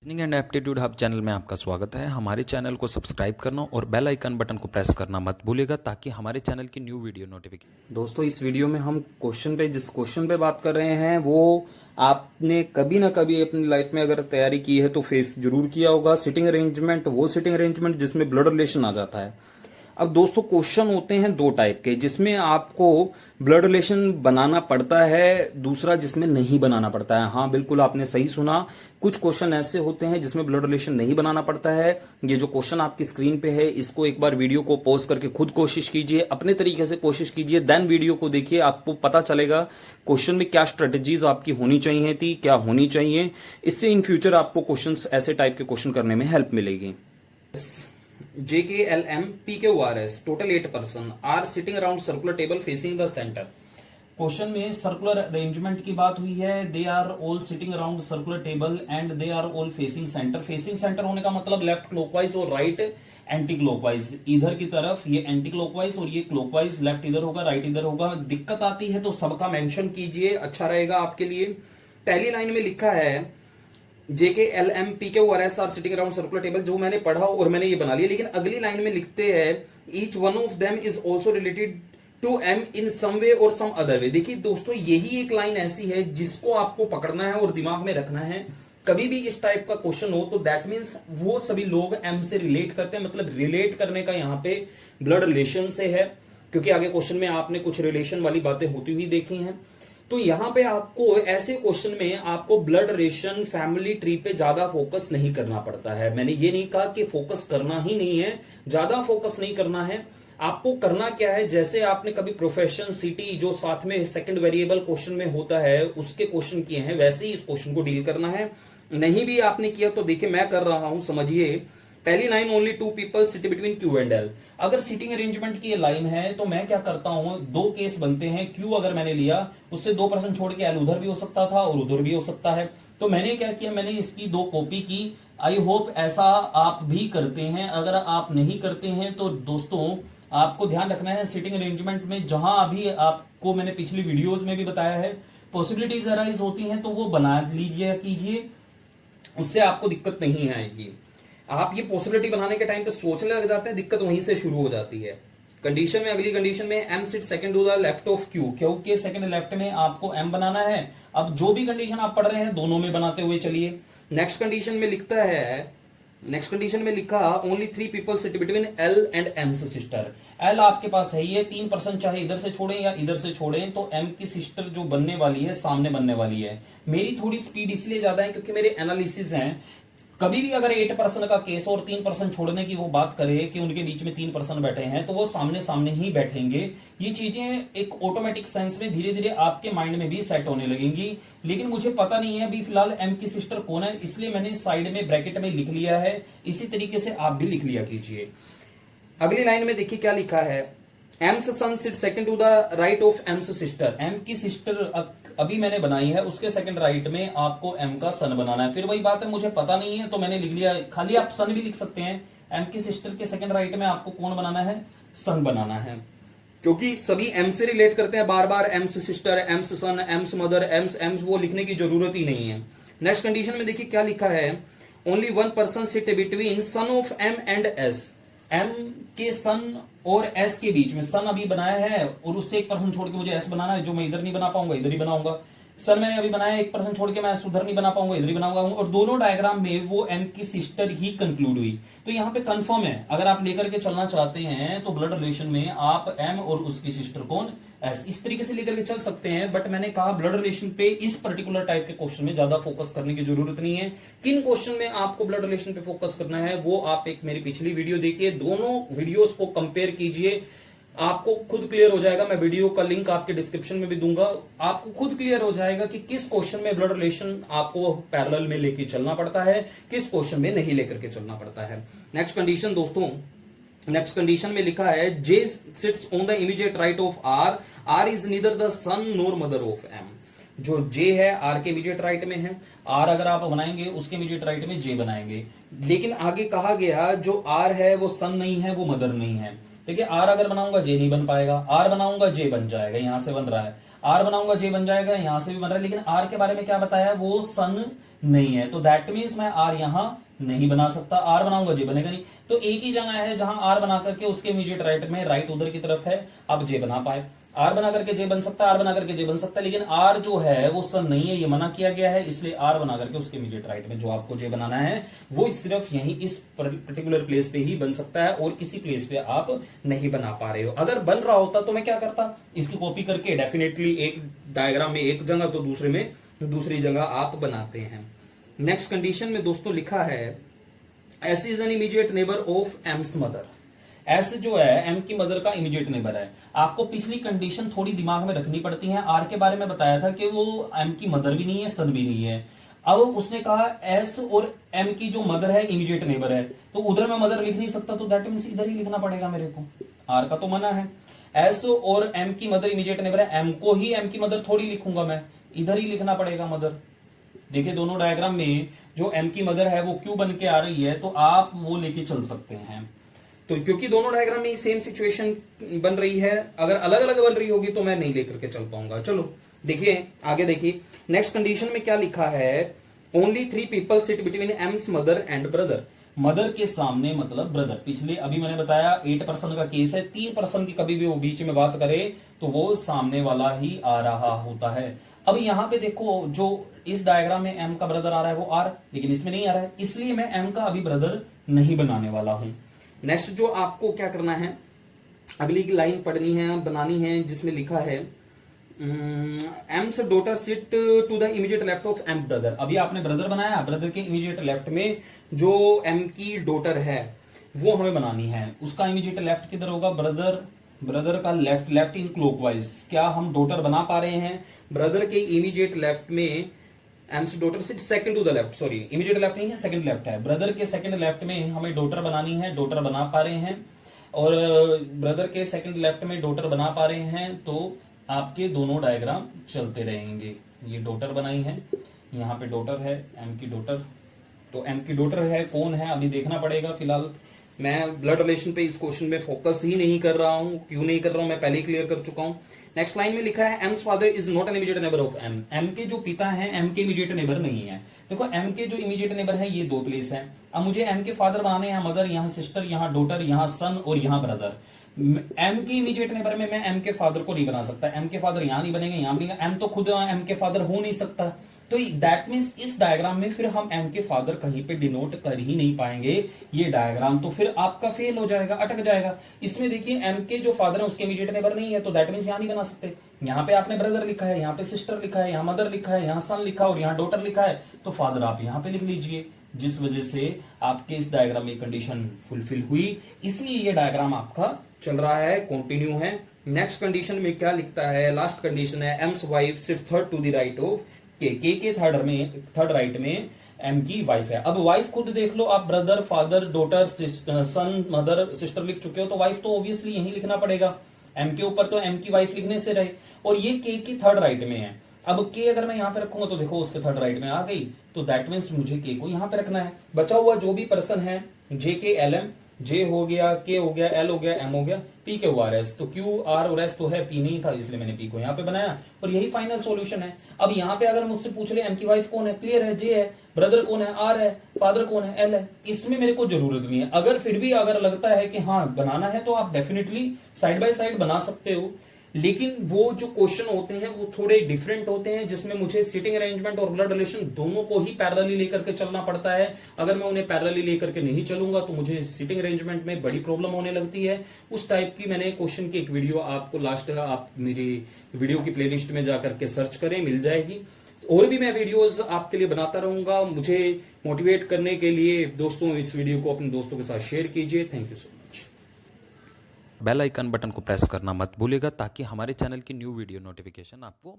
Reasoning and aptitude hub channel में आपका स्वागत है। हमारे चैनल को सब्सक्राइब करना और बेल आइकन बटन को प्रेस करना मत भूलिएगा ताकि हमारे चैनल की न्यू वीडियो नोटिफिकेशन। दोस्तों, इस वीडियो में हम जिस क्वेश्चन पे बात कर रहे हैं वो आपने कभी ना कभी अपनी लाइफ में अगर तैयारी की है तो फेस जरूर किया होगा। सिटिंग अरेंजमेंट, वो सिटिंग अरेंजमेंट जिसमें ब्लड रिलेशन आ जाता है। अब दोस्तों, क्वेश्चन होते हैं दो टाइप के, जिसमें आपको ब्लड रिलेशन बनाना पड़ता है, दूसरा जिसमें नहीं बनाना पड़ता है। हाँ, बिल्कुल आपने सही सुना। कुछ क्वेश्चन ऐसे होते हैं जिसमें ब्लड रिलेशन नहीं बनाना पड़ता है। ये जो क्वेश्चन आपकी स्क्रीन पे है, इसको एक बार वीडियो को पॉज करके खुद कोशिश कीजिए, अपने तरीके से कोशिश कीजिए, देन वीडियो को देखिए। आपको पता चलेगा क्वेश्चन में क्या स्ट्रेटेजीज आपकी होनी चाहिए थी, क्या होनी चाहिए। इससे इन फ्यूचर आपको क्वेश्चन, ऐसे टाइप के क्वेश्चन करने में हेल्प मिलेगी। JKLM PQRS total 8 person are sitting around circular table facing the center। Question में सर्कुलर अरेंजमेंट की बात हुई है। They are all sitting around circular table and they are all facing centre. Facing centre होने का मतलब left clockwise और right anti clockwise. इधर की तरफ ये एंटी क्लॉकवाइज और ये क्लॉकवाइज, लेफ्ट इधर होगा, राइट इधर होगा। दिक्कत आती है तो सबका मेंशन कीजिए, अच्छा रहेगा आपके लिए। पहली लाइन में लिखा है JKLM PQRS are sitting around circular table, जो मैंने पढ़ा और मैंने ये बना लिया। लेकिन अगली लाइन में लिखते हैं each one of them is also related to M in some way और सम अदर वे। देखिए दोस्तों, यही एक लाइन ऐसी है जिसको आपको पकड़ना है और दिमाग में रखना है। कभी भी इस टाइप का क्वेश्चन हो तो दैट मीन्स वो सभी लोग M से रिलेट करते हैं। मतलब रिलेट करने का यहाँ पे ब्लड रिलेशन से है, क्योंकि आगे क्वेश्चन में आपने कुछ रिलेशन वाली बातें होती हुई देखी हैं। तो यहां पे आपको ऐसे क्वेश्चन में आपको ब्लड रिलेशन, फैमिली ट्री पे ज्यादा फोकस नहीं करना पड़ता है। मैंने ये नहीं कहा कि फोकस करना ही नहीं है, ज्यादा फोकस नहीं करना है। आपको करना क्या है, जैसे आपने कभी प्रोफेशन, सिटी, जो साथ में सेकंड वेरिएबल क्वेश्चन में होता है, उसके क्वेश्चन किए हैं, वैसे ही इस क्वेश्चन को डील करना है। नहीं भी आपने किया तो देखिए मैं कर रहा हूं, समझिए। पहली line, only two people sit between Q and L। अगर सीटिंग अरेंजमेंट की ये लाइन है तो मैं क्या करता हूं, दो केस बनते हैं। Q अगर मैंने लिया, उससे 2% छोड़ के L उधर भी हो सकता था और उधर भी हो सकता है। तो मैंने क्या किया, मैंने इसकी दो कॉपी की। आई होप ऐसा आप भी करते हैं। अगर आप नहीं करते हैं तो दोस्तों आपको ध्यान रखना है, सीटिंग अरेंजमेंट में जहां अभी आपको मैंने पिछली वीडियोज में भी बताया है, पॉसिबिलिटीज अराइज होती हैं तो वो बना लीजिए, कीजिए, उससे आपको दिक्कत नहीं आएगी। आप ये पॉसिबिलिटी बनाने के टाइम पे सोचने लग जाते हैं, दिक्कत वहीं से शुरू हो जाती है। कंडीशन में, अगली कंडीशन में M sit second to the left of Q, क्योंकि सेकंड लेफ्ट में आपको M बनाना है। अब जो भी कंडीशन आप पढ़ रहे हैं दोनों में बनाते हुए चलिए। नेक्स्ट कंडीशन में लिखता है, नेक्स्ट कंडीशन में लिखा only 3 people sit between L and M sister. L आपके पास है, ये 3% चाहे इधर से छोड़ें या इधर से छोड़ें, तो M की सिस्टर जो बनने वाली है, सामने बनने वाली है। मेरी थोड़ी स्पीड इसलिए ज्यादा है क्योंकि मेरे एनालिसिस हैं। कभी भी अगर 8% का केस और 3% छोड़ने की वो बात करे कि उनके बीच में 3% बैठे हैं, तो वो सामने सामने ही बैठेंगे। ये चीजें एक ऑटोमेटिक सेंस में धीरे धीरे आपके माइंड में भी सेट होने लगेंगी। लेकिन मुझे पता नहीं है अभी फिलहाल M की सिस्टर कौन है, इसलिए मैंने साइड में ब्रैकेट में लिख लिया है। इसी तरीके से आप भी लिख लिया कीजिए। अगली लाइन में देखिए क्या लिखा है, M's son sit second to the right of M's sister. M की सिस्टर अभी मैंने बनाई है, उसके सेकंड राइट में आपको एम का सन बनाना है। फिर वही बात है, मुझे पता नहीं है तो मैंने लिख लिया, खाली आप सन भी लिख सकते हैं। एम की सिस्टर के सेकंड राइट में आपको कौन बनाना है, सन बनाना है, क्योंकि सभी एम से रिलेट करते हैं। बार बार एम्स सिस्टर, एम्स सन, एम्स मदर, एम्स एम्स वो लिखने की जरूरत ही नहीं है। नेक्स्ट कंडीशन में देखिए क्या लिखा है, only 1 person sit between son of M and S. M के सन और S के बीच में, सन अभी बनाया है और उससे 1% छोड़ के मुझे S बनाना है, जो मैं इधर नहीं बना पाऊंगा इधर ही बनाऊंगा। सन मैंने अभी बनाया 1% छोड़ के, मैं S उधर नहीं बना पाऊंगा इधर ही बनाऊंगा। और दोनों डायग्राम में वो M की सिस्टर ही कंक्लूड हुई। तो यहाँ पे कंफर्म है, अगर आप लेकर के चलना चाहते हैं तो ब्लड रिलेशन में आप M और उसकी सिस्टर कौन, S, इस तरीके से लेकर के चल सकते हैं। बट मैंने कहा ब्लड रिलेशन पे इस पर्टिकुलर टाइप के क्वेश्चन में ज्यादा फोकस करने की जरूरत नहीं है। किन क्वेश्चन में आपको ब्लड रिलेशन पे फोकस करना है वो आप एक मेरी पिछली वीडियो देखिए, दोनों वीडियोस को कंपेयर कीजिए, आपको खुद क्लियर हो जाएगा। मैं वीडियो का लिंक आपके डिस्क्रिप्शन में भी दूंगा। आपको खुद क्लियर हो जाएगा कि किस क्वेश्चन में ब्लड रिलेशन आपको पैरेलल में लेके चलना पड़ता है, किस क्वेश्चन में नहीं लेकर के चलना पड़ता है। नेक्स्ट कंडीशन दोस्तों, नेक्स्ट कंडीशन में लिखा है J sits on the immediate right of R, R is neither the son nor mother of M। जो J है R के इमीडिएट राइट में है, R अगर आप बनाएंगे उसके इमीडिएट राइट में J बनाएंगे। लेकिन आगे कहा गया जो R है वो सन नहीं है, वो मदर नहीं है। देखिए आर अगर बनाऊंगा जे नहीं बन पाएगा, आर बनाऊंगा जे बन जाएगा, यहां से बन रहा है, आर बनाऊंगा जे बन जाएगा, यहां से भी बन रहा है, लेकिन आर के बारे में क्या बताया, वो सन नहीं है, तो दैट मीन्स मैं आर यहां नहीं बना सकता, आर बनाऊंगा जे बनेगा नहीं। तो एक ही जगह है जहां आर बना करके उसके इमीडिएट राइट में, राइट उधर की तरफ है, अब जे बना पाए, आर बना करके जे बन सकता है, आर बना करके जे बन सकता है, लेकिन आर जो है वो सन नहीं है, ये मना किया गया है, इसलिए आर बना करके उसके इमीडिएट राइट में जो आपको जे बनाना है वो सिर्फ यही इस पर्टिकुलर प्लेस पे ही बन सकता है, और किसी प्लेस पे आप नहीं बना पा रहे हो। अगर बन रहा होता तो मैं क्या करता, इसकी कॉपी करके डेफिनेटली एक डायग्राम में एक जगह तो दूसरे में दूसरी जगह आप बनाते हैं। नेक्स्ट कंडीशन में दोस्तों लिखा है S is an immediate neighbour of AIIMS mother. S जो है एम की मदर का इमीडिएट नेबर है। आपको पिछली कंडीशन थोड़ी दिमाग में रखनी पड़ती है। आर के बारे में बताया था कि वो एम की मदर भी नहीं है, सन भी नहीं है। अब उसने कहा एस और एम की जो मदर है इमीडिएट नेबर है, तो उधर मैं मदर लिख नहीं सकता, तो दैट मीन्स इधर ही लिखना पड़ेगा मेरे को। आर का तो मना है, एस और एम की मदर इमीडिएट नेबर है, एम को ही एम की मदर थोड़ी लिखूंगा मैं, इधर ही लिखना पड़ेगा मदर। देखिए दोनों डायग्राम में जो एम की मदर है वो क्यों बन के आ रही है, तो आप वो लेके चल सकते हैं। तो क्योंकि दोनों डायग्राम में सेम सिचुएशन बन रही है, अगर अलग अलग बन रही होगी तो मैं नहीं लेकर के चल पाऊंगा। चलो देखिए आगे, देखिए नेक्स्ट कंडीशन में क्या लिखा है, only 3 people sit between AIIMS mother and brother. Mother के सामने मतलब ब्रदर। पिछले अभी मैंने बताया 8% का केस है, 3% की कभी भी वो बीच में बात करे तो वो सामने वाला ही आ रहा होता है। अब यहाँ पे देखो जो इस डायग्राम में एम का ब्रदर आ रहा है वो आर, लेकिन इसमें नहीं आ रहा है, इसलिए मैं एम का अभी ब्रदर नहीं बनाने वाला हूं। नेक्स्ट जो आपको क्या करना है, अगली लाइन पढ़नी है, बनानी है, जिसमें लिखा है M's daughter sit to the immediate left of M brother. अभी आपने ब्रदर बनाया, ब्रदर के इमीडिएट लेफ्ट में जो एम की डॉटर है वो हमें बनानी है, उसका इमीडिएट लेफ्ट किधर होगा, ब्रदर का लेफ्ट, लेफ्ट इन क्लॉकवाइज। क्या हम डॉटर बना पा रहे हैं, ब्रदर के इमीडिएट लेफ्ट में M's daughter sit second to the left, sorry immediate left नहीं है, सेकंड लेफ्ट है, ब्रदर के सेकंड लेफ्ट में हमें डॉटर बनानी है, डॉटर बना पा रहे हैं, और ब्रदर के सेकंड लेफ्ट में डॉटर बना पा रहे हैं, तो आपके दोनों डायग्राम चलते रहेंगे। ये डॉटर बनाई है, यहाँ पे डॉटर है, एम की डॉटर, तो एम की डॉटर है कौन है अभी देखना पड़ेगा। फिलहाल मैं ब्लड रिलेशन पे इस क्वेश्चन में फोकस ही नहीं कर रहा हूँ, क्यों नहीं कर रहा हूँ मैं पहले ही क्लियर कर चुका हूँ। नेक्स्ट लाइन में लिखा है M's father is not an immediate neighbour of M. M के जो पिता हैं एम के इमीडिएट नेबर नहीं है। देखो एम के जो इमीडिएट नेबर है ये 2 प्लेस है। अब मुझे एम के फादर बनाने हैं, मदर, यहाँ सिस्टर, यहाँ डॉटर, यहाँ सन और यहाँ ब्रदर। एम की इमीडिएट नेबर में मैं एम के फादर को नहीं बना सकता, एम के फादर यहाँ नहीं बनेंगे, यहाँ बनेंगे, एम तो खुद एम के फादर हो नहीं सकता। तो दैट मीन्स इस डायग्राम में फिर हम एम के फादर कहीं पे डिनोट कर ही नहीं पाएंगे। ये डायग्राम तो फिर आपका फेल हो जाएगा, अटक जाएगा। इसमें देखिए एम के जो फादर है उसके इमीडिएट नेबर नहीं है, तो दैट मीन्स यहाँ नहीं बना सकते। यहाँ पे आपने ब्रदर लिखा है, यहाँ पे सिस्टर लिखा है, यहाँ मदर लिखा है, यहाँ सन लिखा है और यहाँ डॉटर लिखा है, तो फादर आप यहाँ पे लिख लीजिए, जिस वजह से आपके इस डायग्राम में कंडीशन फुलफिल हुई, इसलिए ये डायग्राम आपका चल रहा है, कंटिन्यू है। नेक्स्ट कंडीशन में क्या लिखता है, लास्ट कंडीशन है M's wife sit third to the right of K third right में एम की वाइफ है। अब वाइफ खुद देख लो आप, brother, father, daughter, son, mother, sister लिख चुके हो, तो वाइफ तो ऑब्वियसली यही लिखना पड़ेगा। एम के ऊपर तो एम की वाइफ लिखने से रहे, और ये के की थर्ड राइट में है। अब के अगर मैं यहाँ पे रखूंगा तो देखो उसके थर्ड राइट में आ गई, तो दैट मीन्स मुझे के को यहाँ पे रखना है। बचा हुआ जो भी पर्सन है जे के एल एम, जे हो गया, के हो गया, एल हो गया, एम हो गया, पी के आर एस, तो क्यू आर और एस तो है, पी नहीं था इसलिए मैंने पी को यहाँ पे बनाया, और यही फाइनल सॉल्यूशन है। अब यहाँ पे अगर मुझसे पूछ ले एम की वाइफ कौन है, क्लियर है, जे है, ब्रदर कौन है, आर है, फादर कौन है, एल है, इसमें मेरे को जरूरत नहीं है। अगर फिर भी अगर लगता है कि हाँ बनाना है तो आप डेफिनेटली साइड बाय साइड बना सकते हो, लेकिन वो जो क्वेश्चन होते हैं वो थोड़े डिफरेंट होते हैं, जिसमें मुझे सिटिंग अरेंजमेंट और ब्लड रिलेशन दोनों को ही पैरेलली लेकर के चलना पड़ता है। अगर मैं उन्हें पैरेलली लेकर के नहीं चलूंगा तो मुझे सिटिंग अरेंजमेंट में बड़ी प्रॉब्लम होने लगती है। उस टाइप की मैंने क्वेश्चन की एक वीडियो आपको लास्ट, आप मेरी वीडियो की प्लेलिस्ट में जाकर के सर्च करें, मिल जाएगी। और भी मैं वीडियोस आपके लिए बनाता रहूंगा। मुझे मोटिवेट करने के लिए दोस्तों इस वीडियो को अपने दोस्तों के साथ शेयर कीजिए। Thank you so much. Bell icon button को प्रेस करना मत भूलिएगा ताकि हमारे चैनल की न्यू वीडियो नोटिफिकेशन आपको